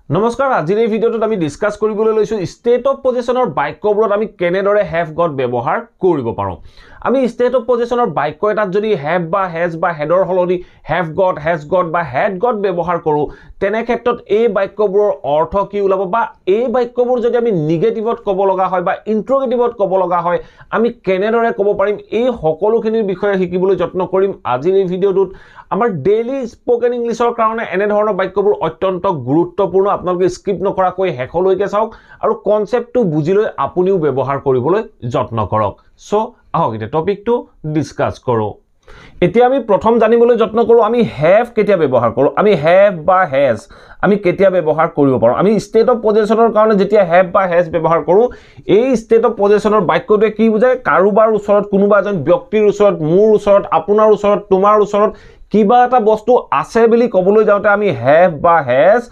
নমস্কাৰ আজিৰ এই ভিডিঅ'টোত আমি ডিসকাস কৰিবলৈ লৈছো ষ্টেট অফ পজিশনৰ বাক্যবোৰত আমি কেনেদৰে হ্যাভ গট ব্যৱহাৰ কৰিব পাৰো আমি ষ্টেট অফ পজিশনৰ বাক্য এটাত যদি হ্যাভ বা হ্যাজ বা হেডৰ হলনি হ্যাভ গট হ্যাজ গট বা হেড গট ব্যৱহাৰ কৰো তেনে ক্ষেত্ৰত এই বাক্যবোৰৰ অৰ্থ কি ওলাব বা এই বাক্যবোৰ যদি আমি নিগেটিভত ক'ব লগা হয় বা ইন্ট্ৰোগেটিভত ক'ব লগা হয় আমি কেনেদৰে ক'ব পাৰিম এই সকলোখিনিৰ বিষয়ে শিকিবলৈ যত্ন কৰিম আজিৰ এই ভিডিঅ'টোত আমাৰ ডেইলি স্পোকেন ইংলিছৰ কাৰণে এনে ধৰণৰ বাক্যবোৰ অত্যন্ত গুৰুত্বপূৰ্ণ আপোনালোকে স্কিপ নকৰাকৈ হেকলৈকে চাওক আৰু কনসেপ্টটো বুজিলৈ আপুনিও ব্যৱহাৰ কৰিবলৈ যত্ন কৰক সো আহক এটা টপিকটো ডিসকাস কৰো এতিয়া আমি প্ৰথম জানিবলৈ যত্ন কৰো আমি হ্যাভ কেতিয়া ব্যৱহাৰ কৰো আমি হ্যাভ বা হ্যাজ আমি কেতিয়া ব্যৱহাৰ কৰিব পাৰো আমি ষ্টেট অফ পজিশনৰ কাৰণে যেতিয়া হ্যাভ বা হ্যাজ ব্যৱহাৰ কৰো এই ষ্টেট অফ পজিশনৰ বাক্যটোৱে কি বুজায় কাৰোবাৰ ওচৰত কোনোবা এজন ব্যক্তিৰ ওচৰত মোৰ ওচৰত আপোনাৰ ওচৰত তোমাৰ ওচৰত কিবা এটা বস্তু আছে বুলি ক'বলৈ যাওঁতে আমি হ্যাভ বা হ্যাজ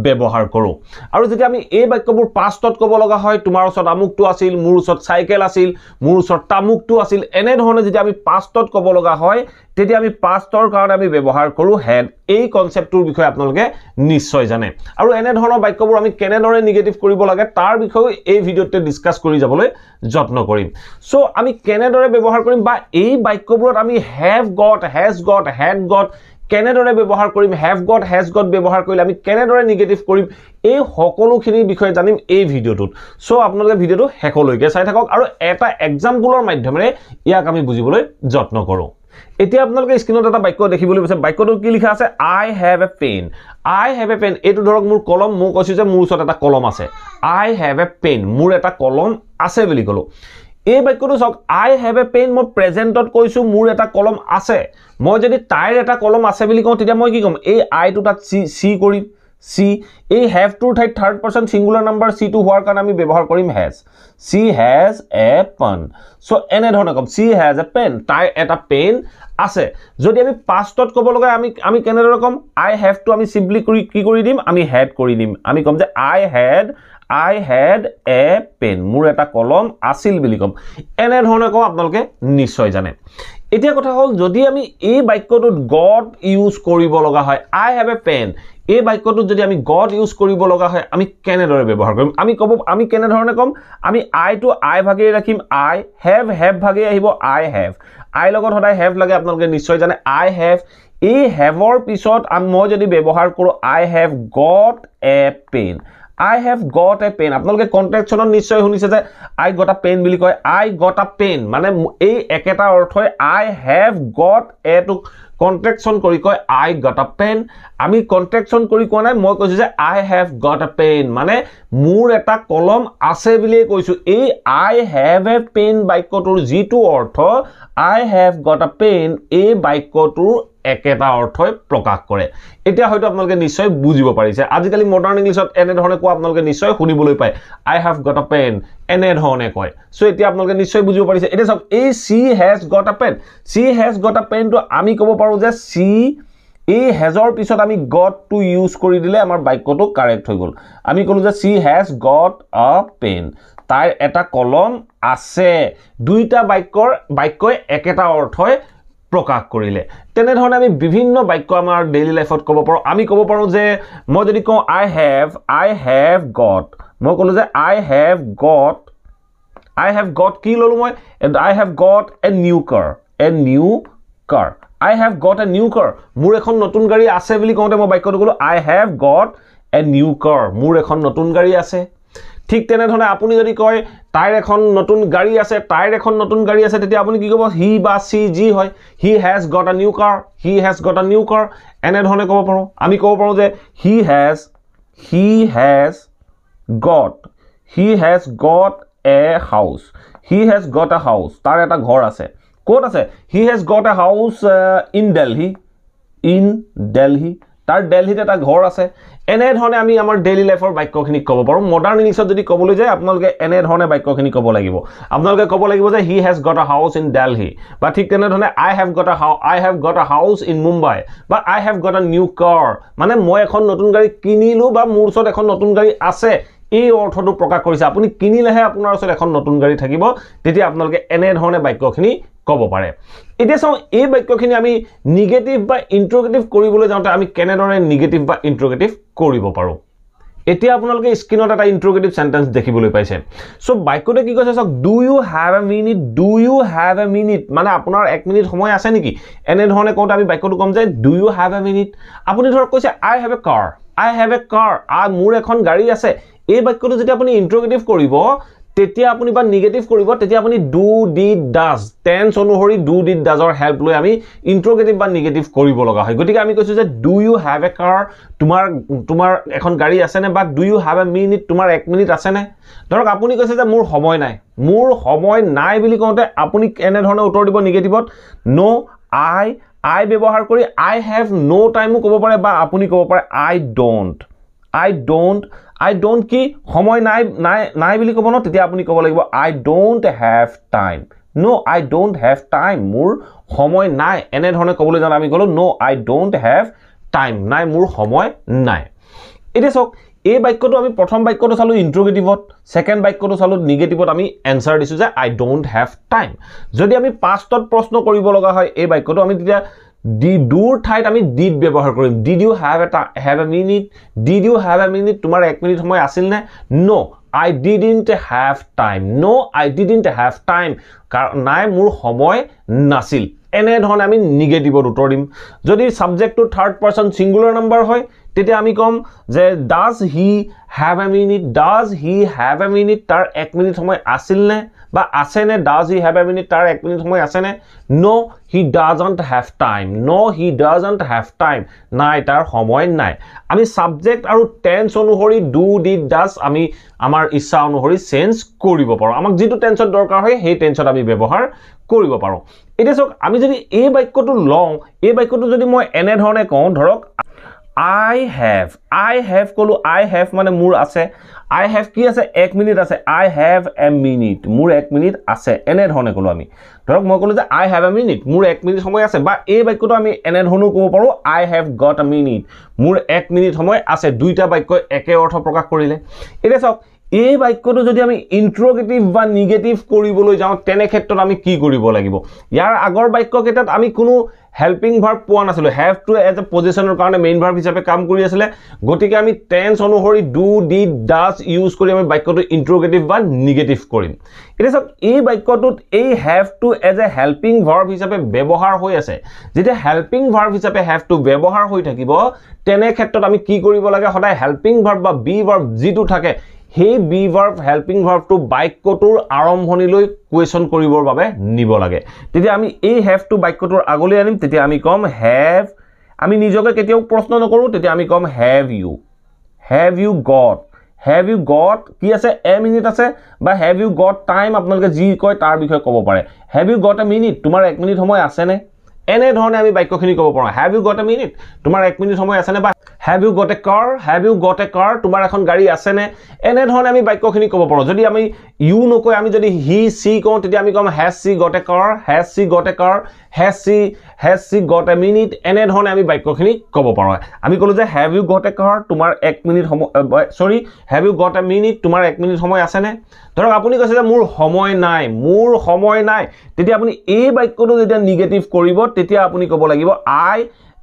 ব্যৱহাৰ কৰো আৰু যেতিয়া আমি এই বাক্যবোৰ পাষ্টত ক'ব লগা হয় তোমাৰ ওচৰত আমুকটো আছিল মোৰ ওচৰত সাইকেল আছিল মোৰ ওচৰত তামুকটো আছিল এনে ধৰণে যেতিয়া আমি পাষ্টত ক'ব লগা হয় তেতিয়া আমি পাষ্টৰ কাৰণে আমি ব্যৱহাৰ কৰো হ্যাড এই কনসেপ্টৰ বিষয়ে আপোনালোকে নিশ্চয় জানে আৰু এনে ধৰণৰ বাক্যবোৰ আমি কেনেদৰে নিগেটিভ কৰিব লাগে তাৰ বিষয়ে এই ভিডিঅ'তে ডিসকাস কৰি যাবলৈ যত্ন কৰিম সো আমি কেনেদৰে ব্যৱহাৰ কৰিম বা এই বাক্যবোৰত আমি have got has got head gut কেনেদৰে ব্যৱহাৰ কৰিম হ্যাভ গট হ্যাজ গট ব্যৱহাৰ কৰিলে আমি কেনেদৰে নিগেটিভ কৰিম এই সকলোখিনিৰ বিষয়ে জানিম এই ভিডিঅ'টোত সো আপোনালোকে ভিডিঅ'টো হেকলৈকে চাই থাকক আৰু এটা এক্সাম্পলৰ মাধ্যমেৰে ইয়াক আমি বুজিবলৈ যত্ন কৰো এতিয়া আপোনালোকে স্ক্ৰিনত এটা বাক্য দেখিবলৈ পাইছে বাক্যটো কি লিখা আছে আই হ্যাভ এ পেন এইটো ধৰক মোৰ কলম মই কৈছো যে মোৰ ওচৰত এটা কলম আছে আই হ্যাভ এ পেন মোৰ এটা কলম আছে বুলি কলো এই বাক্যটো চাওক আই হ্যাভ এ পেন মই প্ৰেজেন্টত কৈছো মোৰ এটা কলম আছে মই যদি তাইৰ এটা কলম আছে বুলি কওঁ তেতিয়া মই কি কম এই আইটো তাত সি কৰিম সি এই হ্যাভ টুৰ ঠাইত থাৰ্ড পাৰসন সিঙ্গুলাৰ নাম্বাৰ সি টু হোৱাৰ কাৰণে আমি ব্যৱহাৰ কৰিম has she has a pen so এনে ধৰণে কম সি হ্যাজ এ পেন তাইৰ এটা পেন আছে যদি আমি পাষ্টত ক'ব লগা আমি কেনেদৰে কম আই হ্যাভ টু আমি সিম্পলি কি কৰি দিম আমি হ্যাড কৰি দিম আমি কম যে আই had a pen মোৰ এটা কলম আছিল বুলি কম এনে ধৰণে কম আপোনালোকে নিশ্চয় জানে এতিয়া কথা হ'ল যদি আমি এই বাক্যটোত গট ইউজ কৰিব লগা হয় আই হ্যাভ এ পেন এই বাক্যটোত যদি আমি গট ইউজ কৰিব লগা হয় আমি কেনেদৰে ব্যৱহাৰ কৰিম আমি কেনে ধৰণে কম আমি আই টু আই ভাগে ৰাখিম আই হ্যাভ ভাগে আহিব আই হ্যাভ আই লগত সদায় হ্যাভ লাগে আপোনালোকে নিশ্চয় জানে আই হ্যাভ এই হ্যাভৰ পিছত মই যদি ব্যৱহাৰ কৰো I have got a pen I have got a pen আপোনালোকে কন্ট্ৰাকচনত নিশ্চয় শুনিছে যে I got a pen বুলি কয় I got a pen মানে এই একেটা অৰ্থই I have got a to construction কৰি কয় I got a pen আমি কন্ট্ৰাকচন কৰি কোৱা নাই মই কৈছো যে I have got a pen মানে মোৰ এটা কলম আছে বুলি কৈছো এই I have a pen বাক্যটোৰ যেটো অৰ্থ I have got a pen এই বাক্যটোৰ একেটা অৰ্থই প্ৰকাশ কৰে এতিয়া হয়তো আপোনালোকে নিশ্চয় বুজিব পাৰিছে আজিকালি মডাৰ্ন ইংলিছত এনে ধৰণে কোৱা আপোনালোকে নিশ্চয় শুনিবলৈ পায় I have got a pen এনে ধৰণে কয় সো এতিয়া আপোনালোকে নিশ্চয় বুজিব পাৰিছে এটা সব এই she has got a pen তো আমি ক'ব পাৰো যে she এই হেজৰ পিছত আমি got to ইউজ কৰি দিলে আমাৰ বাক্যটো কাৰেক্ট হৈ গল আমি কলো যে she has got a pen তাইৰ এটা কলম আছে দুইটা বাক্যই একেটা অৰ্থই প্ৰকাশ কৰিলে তেনে ধৰণে আমি বিভিন্ন বাক্য আমাৰ ডেইলি লাইফত ক'ব পাৰো আমি ক'ব পাৰো যে মই যদি কওঁ I have got মই ক'লো যে I have got কি ললো মই I have got a new car I have got a new car মোৰ এখন নতুন গাড়ী আছে বুলি কওঁতে মই বাক্যটো ক'লো I have got a new car মোৰ এখন নতুন গাড়ী আছে ঠিক তেনে ধৰণে আপুনি যদি কয় তাইৰ এখন নতুন গাড়ী আছে তেতিয়া আপুনি কি ক'ব হি বা সি জি হয় he has got a new car এনে ধৰণে ক'ব পাৰো আমি ক'ব পাৰো যে he has got a house তাৰ এটা ঘৰ আছে ক'ত আছে he has got a house in Delhi তাৰ দিল্লীত এটা ঘৰ আছে এনে ধৰণে আমি আমাৰ ডেইলি লাইফৰ বাক্যখিনি ক'ব পাৰো মডাৰ্ন ইংলিছত যদি ক'বলৈ যায় আপোনালোকে এনে ধৰণে বাক্যখিনি ক'ব লাগিব আপোনালোকে ক'ব লাগিব যে he has got a house in Delhi বা ঠিক তেনে ধৰণে I have got a house in Mumbai বা I have got a new car মানে মই এখন নতুন গাড়ী কিনিলো বা মোৰ ওচৰত এখন নতুন গাড়ী আছে এই অৰ্থটো প্ৰকাশ কৰিছে আপুনি কিনিলেহে আপোনাৰ ওচৰত এখন নতুন গাড়ী থাকিব তেতিয়া আপোনালোকে এনে ধৰণে বাক্যখিনি ক'ব পাৰে এতিয়া চাও এই বাক্যখিনি আমি নিগেটিভ বা ইন্ট্ৰোগেটিভ কৰিবলৈ যাওঁতে আমি কেনেদৰে নিগেটিভ বা ইন্ট্ৰোগেটিভ কৰিব পাৰো এতিয়া আপোনালোকে স্ক্ৰিনত এটা ইন্টাৰোগেটিভ সেন্টেন্স দেখিবলৈ পাইছে সো বাক্যটো কি কৈছে সক do you have a minute মানে আপোনাৰ 1 মিনিট সময় আছে নেকি এনে ধৰণে কোনটা আমি বাক্যটো কম যে do you have a minute আপুনি ধৰক কৈছে আই হ্যাভ এ কাৰ মোৰ এখন গাড়ী আছে এই বাক্যটো যেতিয়া আপুনি ইন্টাৰোগেটিভ কৰিব তেতিয়া আপুনি বা নেগেটিভ কৰিব তেতিয়া আপুনি ডু ডিড ডাজ টেন্স অনুসৰি ডু ডিড ডাজৰ হেল্প লৈ আমি ইন্টাৰোগেটিভ বা নেগেটিভ কৰিব লগা হয় গতিকে আমি কৈছো যে do you have a car তোমাৰ এখন গাড়ী আছে নে বা do you have a minute তোমাৰ 1 মিনিট আছে নে ধৰক আপুনি কৈছে যে মোৰ সময় নাই বুলি কওঁতে আপুনি এনে ধৰণে উত্তৰ দিব নেগেটিভত নো আই ব্যৱহাৰ কৰি আই হ্যাভ নো টাইমও ক'ব পাৰে বা আপুনি ক'ব পাৰে I don't কি সময় নাই বুলি ক'ব ন তেতিয়া আপুনি ক'ব লাগিব I don't have time no I don't have time মোৰ সময় নাই এনে ধৰণে ক'বলৈ যাম আমি ক'লো no I don't have time নাই মোৰ সময় নাই এতিয়া সক এই বাক্যটো আমি প্ৰথম বাক্যটো চালো ইন্টাৰোগেটিভত সেকেন্ড বাক্যটো চালো নেগেটিভত আমি এনসাৰ দিছো যে I don't have time যদি আমি পাষ্টত প্ৰশ্ন কৰিব লগা হয় এই বাক্যটো আমি তেতিয়া ডুৰ ঠাইত আমি ডিড ব্যৱহাৰ কৰিম did you have a minute তোমাৰ 1 মিনিট সময় আছিল নে নো I didn't have time নাই মোৰ সময় নাছিল এনে ধৰণে আমি নেগেটিভত উত্তৰ দিম যদি সাবজেক্টটো থাৰ্ড পাৰসন সিঙ্গুলাৰ নাম্বাৰ হয় তেতিয়া আমি কম যে does he have a minute তাৰ 1 মিনিট সময় আছিল নে বা আছে নে does he have a minute তাৰ 1 মিনিট সময় আছে নে নো হি ডাজন্ট হ্যাভ টাইম নাই তাৰ সময় নাই আমি সাবজেক্ট আৰু টেন্স অনুসৰি ডু ডিড ডাজ আমি আমাৰ ইচ্ছা অনুসৰি চেঞ্জ কৰিব পাৰো আমাক যেটো টেন্সত দৰকাৰ হয় সেই টেন্সত আমি ব্যৱহাৰ কৰিব পাৰো এতিয়া সক আমি যদি এই বাক্যটো লওঁ এই বাক্যটো যদি মই এনে ধৰণে কওঁ ধৰক I have কলো I have মানে মোৰ আছে I have কি আছে 1 মিনিট আছে I have a minute মোৰ 1 মিনিট আছে এনে ধৰণে কলো আমি ধৰক মই কলো যে I have a minute মোৰ 1 মিনিট সময় আছে বা এই বাক্যটো আমি এনে ধৰণে ক'ব পাৰো I have got a minute মোৰ 1 মিনিট সময় আছে দুইটা বাক্য একে অৰ্থ প্ৰকাশ কৰিলে এতিয়া সক এই বাক্যটো যদি আমি ইন্টাৰোগেটিভ বা নেগেটিভ কৰিবলৈ যাওঁ তেনে ক্ষেত্ৰত আমি কি কৰিব লাগিব ইয়াৰ আগৰ বাক্য কেইটাত আমি কোনো হেল্পিং ভাৰ্ব পোৱা নাছিল হ্যাভ টু এজ এ পজিশনৰ কাৰণে মেইন ভাৰ্ব হিচাপে কাম কৰি আছিল গতিকে আমি টেন্স অনুসৰি ডু ডিড ডাজ ইউজ কৰি আমি বাক্যটো ইন্টাৰোগেটিভ বা নেগেটিভ কৰিম এতিয়া সক এই বাক্যটোত এই have to as a helping verb হিচাপে ব্যৱহাৰ হৈ আছে যেতিয়া হেল্পিং ভাৰ্ব হিচাপে হ্যাভ টু ব্যৱহাৰ হৈ থাকিব তেনে ক্ষেত্ৰত আমি কি কৰিব লাগে সদায় হেল্পিং ভাৰ্ব বা বি ভাৰ্ব যেটো থাকে সেই বি ভাৰ্ব হেল্পিং ভাৰ্বটো বাক্যটোৰ আৰম্ভণিলৈ কোৱেশ্চন কৰিবৰ বাবে নিব লাগে তেতিয়া আমি এই হ্যাভ টু বাক্যটোৰ আগলৈ আনিম তেতিয়া আমি কম হ্যাভ আমি নিজকে কেতিয়াও প্ৰশ্ন নকৰো তেতিয়া আমি কম হ্যাভ ইউ গট কি আছে এ মিনিট আছে বা হ্যাভ ইউ গট টাইম আপোনালোকে যি কয় তাৰ বিষয়ে ক'ব পাৰে have you got a minute তোমাৰ 1 মিনিট সময় আছে নে এনে ধৰণে আমি বাক্যখিনি ক'ব পাৰো have you got a minute তোমাৰ 1 মিনিট সময় আছে নে বা have you got a car তোমাৰ এখন গাড়ী আছে নে এনে ধৰণে আমি বাক্যখিনি ক'ব পাৰো যদি আমি ইউ নকৈ আমি যদি হি সি কওঁ তেতিয়া আমি কম has she got a car has she got a minute এনে ধৰণে আমি বাক্যখিনি ক'ব পাৰো আমি ক'লো যে have you got a car তোমাৰ 1 মিনিট সময় have you got a minute তোমাৰ 1 মিনিট সময় আছে নে ধৰক আপুনি কৈছে যে মোৰ সময় নাই তেতিয়া আপুনি এই বাক্যটো যেতিয়া নেগেটিভ কৰিব তেতিয়া আপুনি ক'ব লাগিব আই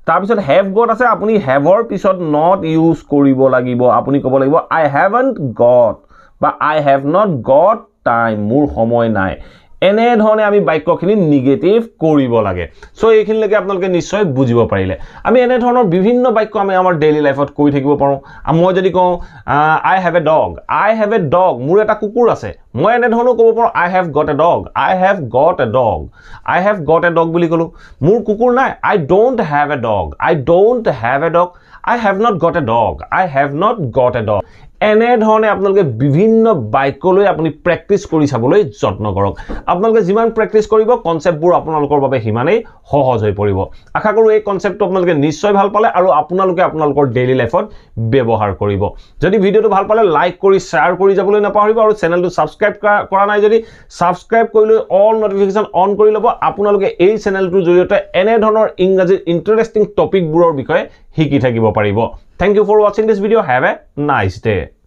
তাৰ পিছত হ্যাভ গট আছে আপুনি হ্যাভৰ পিছত নট ইউজ কৰিব লাগিব আপুনি ক'ব লাগিব আই হ্যাভন্ট গট বা আই হ্যাভ নট গট টাইম মোৰ সময় নাই এনে ধৰণে আমি বাক্যখিনি নেগেটিভ কৰিব লাগে সো এইখিনিলৈকে আপোনালোকে নিশ্চয় বুজিব পাৰিলে আমি এনে ধৰণৰ বিভিন্ন বাক্য আমি আমাৰ ডেইলি লাইফত কৈ থাকিব পাৰো মই যদি কওঁ আই হ্যাভ এ ডগ মোৰ এটা কুকুৰ আছে মই এনে ধৰণৰ ক'ব পাৰো I have got a dog বুলি ক'লো মোৰ কুকুৰ নাই I don't have a dog I have not got a dog এনে ধৰণে আপোনালোকে বিভিন্ন বাক্যলৈ আপুনি প্ৰেক্টিস কৰি চাবলৈ যত্ন কৰক আপোনালোকে যিমান প্ৰেক্টিস কৰিব কনসেপ্টবোৰ আপোনালোকৰ বাবে হিমানেই সহজ হৈ পৰিব আশা কৰো এই কনসেপ্টটো আপোনালোকে নিশ্চয় ভাল পালে আৰু আপোনালোকে আপোনালোকৰ ডেইলি লাইফত ব্যৱহাৰ কৰিব যদি ভিডিওটো ভাল পালে লাইক কৰি শেয়াৰ কৰি যাবলৈ নাপাহৰিব আৰু চেনেলটো সাবস্ক্ৰাইব কৰা নাই যদি সাবস্ক্ৰাইব কৰি লৈ অল নটিফিকেশন অন কৰি ল'ব আপোনালোকে এই চেনেলটোৰ জৰিয়তে এনে ধৰণৰ ইংৰাজীৰ ইন্টাৰেষ্টিং টপিকবোৰৰ বিষয়ে শিকি থাকিব পাৰিব Thank you for watching this video. Have a nice day.